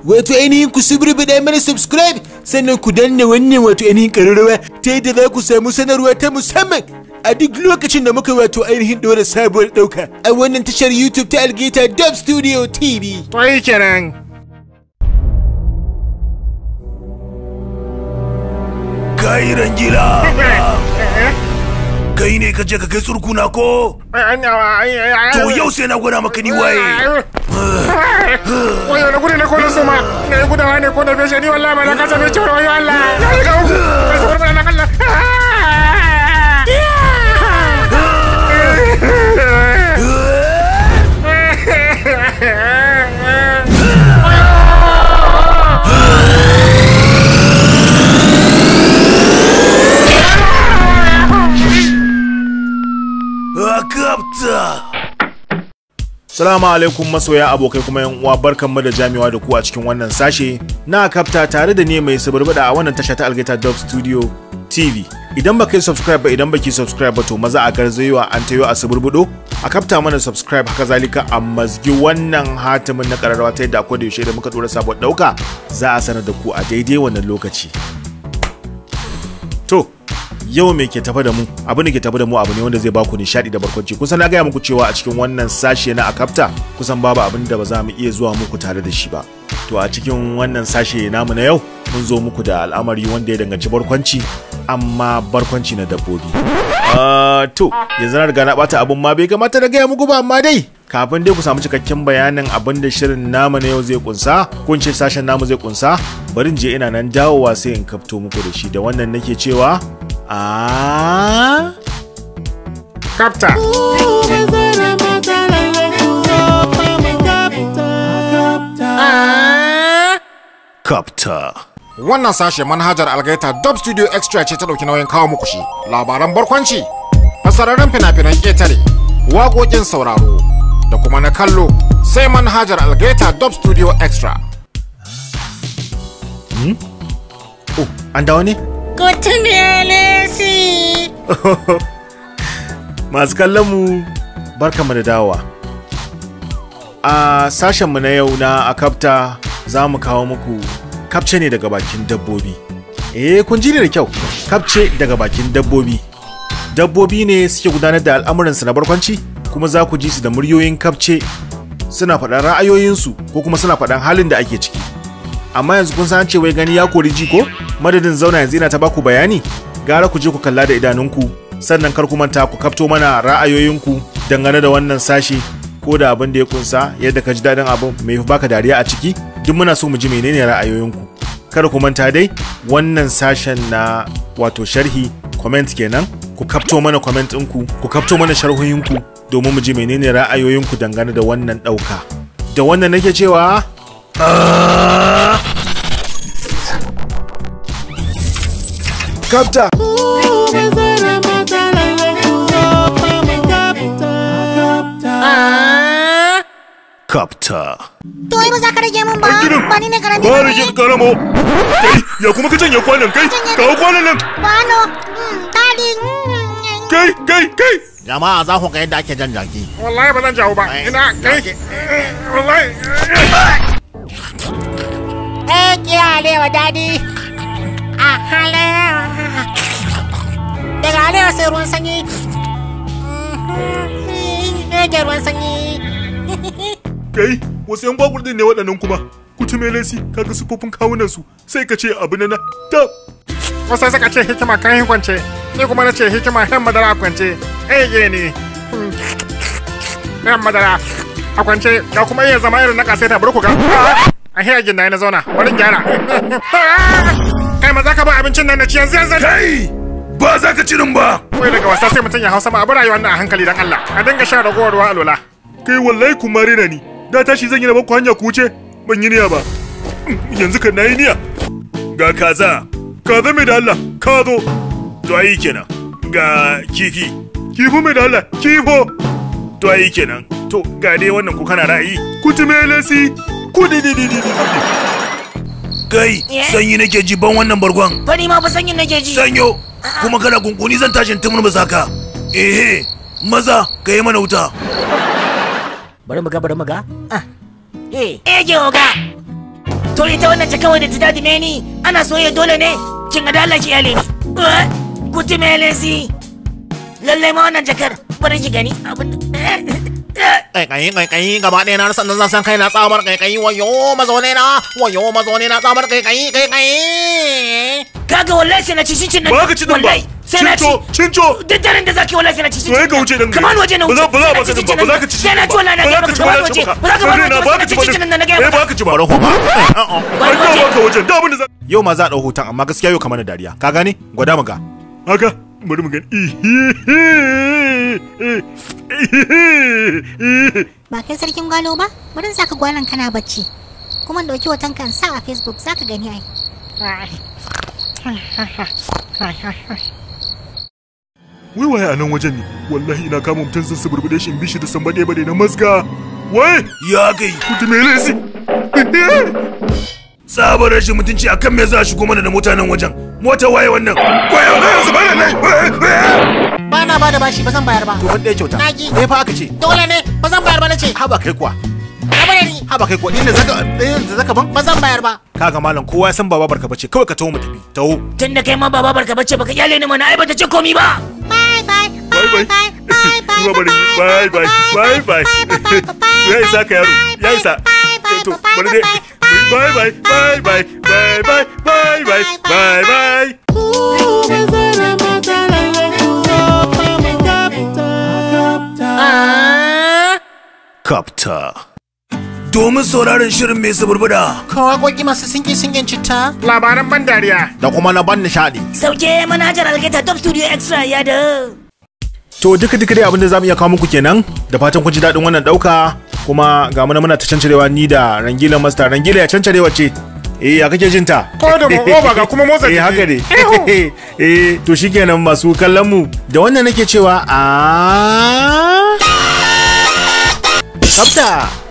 Wato ainihin ku suburbuɗa mana subscribe sannan ku danna wannan wato ainihin ƙararrawa ta yadda za ku samu sanarwa ta musamman a duk lokacin da muka wato ainihin ɗora sabuwar ɗauka a wannan tashar YouTube ta Algaita Dub Studio TV. To yi kenan. Kai rangila. Kai ne ka je ka kai surkuna ko? To yau sai na gwada maka ni waye. Wayo na gudu na kolo suma. Na yi gudawa ne ko na beshe ni wallahi ba na kasa bai cewa wayo Allah. Na yi ga uku. Kai su barba na kalla. Kafta. Salamu alaikum masoya abokai kuma yan uwa barkanmu da jami'a da ku a cikin wannan sashe na Kafta tare da ne mai suburbada a wannan tasha ta Algaita Dub Studio TV. Idan baka yi subscribe ba idan baki subscribe ba to maza a garzayowa an tayo a suburbudo a Kafta mana subscribe haka zalika a mazgi wannan hatimin na kararrawa ta yadda akwai da yaushe da muka dora sabon dauka za a sanar da ku a daidai wannan lokaci. To yau me ke tafa da mu abin da ke tafa da mu abu ne wanda zai baku nishadi da barkwanci kusan na gaya muku cewa a cikin wannan sashe na Kafta kusan babu abin da ba za mu iya zuwa muku tare da shi ba. To a cikin wannan sashe namu na yau mun zo muku da al'amari wanda ya danganci barkwanci amma barkwanci na dabbobi. To yanzu na riga na bata abun ma bai kamata na gaya muku ba amma dai kafin dai ku samu cikakken bayanin abin da shirin namu na yau zai kunsa ko ce sashen namu zai kunsa bari je ina nan dawowa sai in kafto muku da shi da wannan nake cewa Kafta. Kafta. Wannan sashe manhajar Algaita Dub Studio Extra ce ta dauki nauyin kawo muku shi. Labaran barkwanci, fasararren fina-finan ƙetare, waƙoƙin sauraro, da kuma na kallo sai manhajar Algaita Dub Studio Extra. Oh, an dawo ne? Masu kallon mu barkamu da dawowa. A sashenmu na yau na Kafta za mu kawo muku kafce ne daga bakin dabbobi. Kun ji ne da kyau, kafce daga bakin dabbobi. Dabbobi ne suke gudanar da al'amuransu na barkwanci kuma za ku ji su da muryoyin kafce suna faɗan ra'ayoyinsu ko kuma suna faɗan halin da ake ciki. Amma yanzu kun san wai gani ya kori ji ko? Madadin zauna yanzu ina ta baku bayani gara ku je ku kalla da idanunku sannan kar ku manta ku kafto mana ra'ayoyinku dangane da wannan sashi ko da abin da ya kunsa yadda ka ji daɗin abin mai baka dariya a ciki duk muna so mu ji menene ra'ayoyinku. Kada ku manta dai wannan sashen na wato sharhi comment kenan ku kafto mana comment ɗinku ku kafto mana sharhohinku domin mu ji menene ra'ayoyinku dangane da wannan ɗauka. Da wannan nake cewa Kafta. Kafta. To ai ba za ka rage mun ba. Ba ni ne karami. Ba rage karamo. Kai ya kuma ka canja kwanan kai. Kawo kwanan nan. Kwano. Dadi. Kai. Jama'a za ku ga yadda ake jan jaki. Wallahi ba zan jawo ba. Ina kai. Wallahi. Alewa dadi. Alewa. Daga alewa sai ruwan sanyi. Rage ruwan sanyi. Kai wasu yan gwagwardin ne waɗannan kuma. Kutume lesi kaga sufofin kawunan su sai ka ce abu na ta. Wasu suka ce hikima kan kwance. Ni kuma na ce hikima yan madara kwance. Ne. Yan madara a kwance ga kuma iya zama irin na kasaita bari ku ga. A hiyagin na zauna bari gyara. Kai maza ka ba abincin nan na ci yanzu. Kai ba za ka cirin ba. Wai daga wasa sai mutum ya hausa ba abu rayuwar nan a hankali dan Allah. A dinga shan ragowar ruwa alola. Kai wallahi kun mare na ni. Da tashi zan yi na baku hanya ku wuce ban yi niyya ba. Yanzu kan nayi niyya. Ga kaza. Kaza mai da Allah ka zo. To ayi kenan. Ga kifi. Kifi mai da Allah kifo. To ayi kenan. To ga dai wannan ku kana ra'ayi. Kutume lesi. Kai sanyi nake ji ban wannan bargon. Fari ma ba sanyi nake ji. Sanyo. Kuma kana kunkuni zan tashin tumur musaka. Maza ka yi mana wuta. Bari mu ga. Ege oga. To ita wannan jaka wadda ta dadime ni ana soyayya dole ne? Kin ga Allah ki yale ni. Kuti melesi. Lalle ma wannan jakar bari ki gani abin Kaikayi gaba ɗaya na rasa zan san kai na tsamar kaikayi wayo mazone na tsamar kaikayi. Kaga wallahi sai na ci cincin nan. Ba ka ci din ba. Sai na ci. Cinco. Daddaren da zaki wallahi sai na ci cincin. To ka wuce din. Kaman waje na wuce. Ba za ka ci ba. Ba za ka ci. Sai na ci wallahi na ga maka kaman waje. Ba za ka ci cincin nan na ga maka. Ba ka ci ba. Ba ka waje. Da abin da Yau ma za a ɗau hoton amma gaskiya yau kamar na dariya. Ka gane? Gwada mu ga. haka bari mu gani. Ba kai sarkin gwalo ba? Bari in saka gwalon kana bacci. Kuma dauki hoton kan sa a Facebook zaka gani ai. Wai waye a nan wajen ne? Wallahi ina kama mutum zan suburbude shi in bishi da sambaɗe bade na mazga. Wai ya kai kutu me lesi. Sabar rashin mutunci akan me za a shigo mana da mota nan wajen? Mota waye wannan? Waye wannan su bana nan. Ba na ba da bashi ba zan bayar ba. To ban ɗaya kyauta. Naki. Me fa aka ce? Dole ne ba zan bayar ba na ce. Haba kai kuwa. Abare ni. Haba kai kuwa. Inda zaka ban? Ba zan bayar ba. Kaga malam kowa ya san baba barka bace kawai ka taho mu tafi. Taho. Tunda kai ma baba barka bace baka kyale ni mana ai bata ce komi ba. Bye bye. Bye bye. Bye bye. Ya isa ka yaro. Ya isa. To bari dai. Bye bye. Bye bye. Bye bye. Bye bye. Bye bye. Kafta. Domin sauraron shirin mai suburbuda. Kawagogi masu singin citta. Labaran ban dariya. Da kuma na ban nishaɗi. Sauke manhajar Algaita Top Studio Extra Yadda. To duka dai abin da zamu iya kawo muku kenan. Da fatan kun ji daɗin wannan ɗauka. Kuma ga muna ta cancarewa ni da Rangila Master. Rangila ya cancarewa ce. Ya kake jin ta? Ko da oba ga kuma motsa jiki. Haka ne. To shikenan masu kallon mu. Da wannan nake cewa Kafta.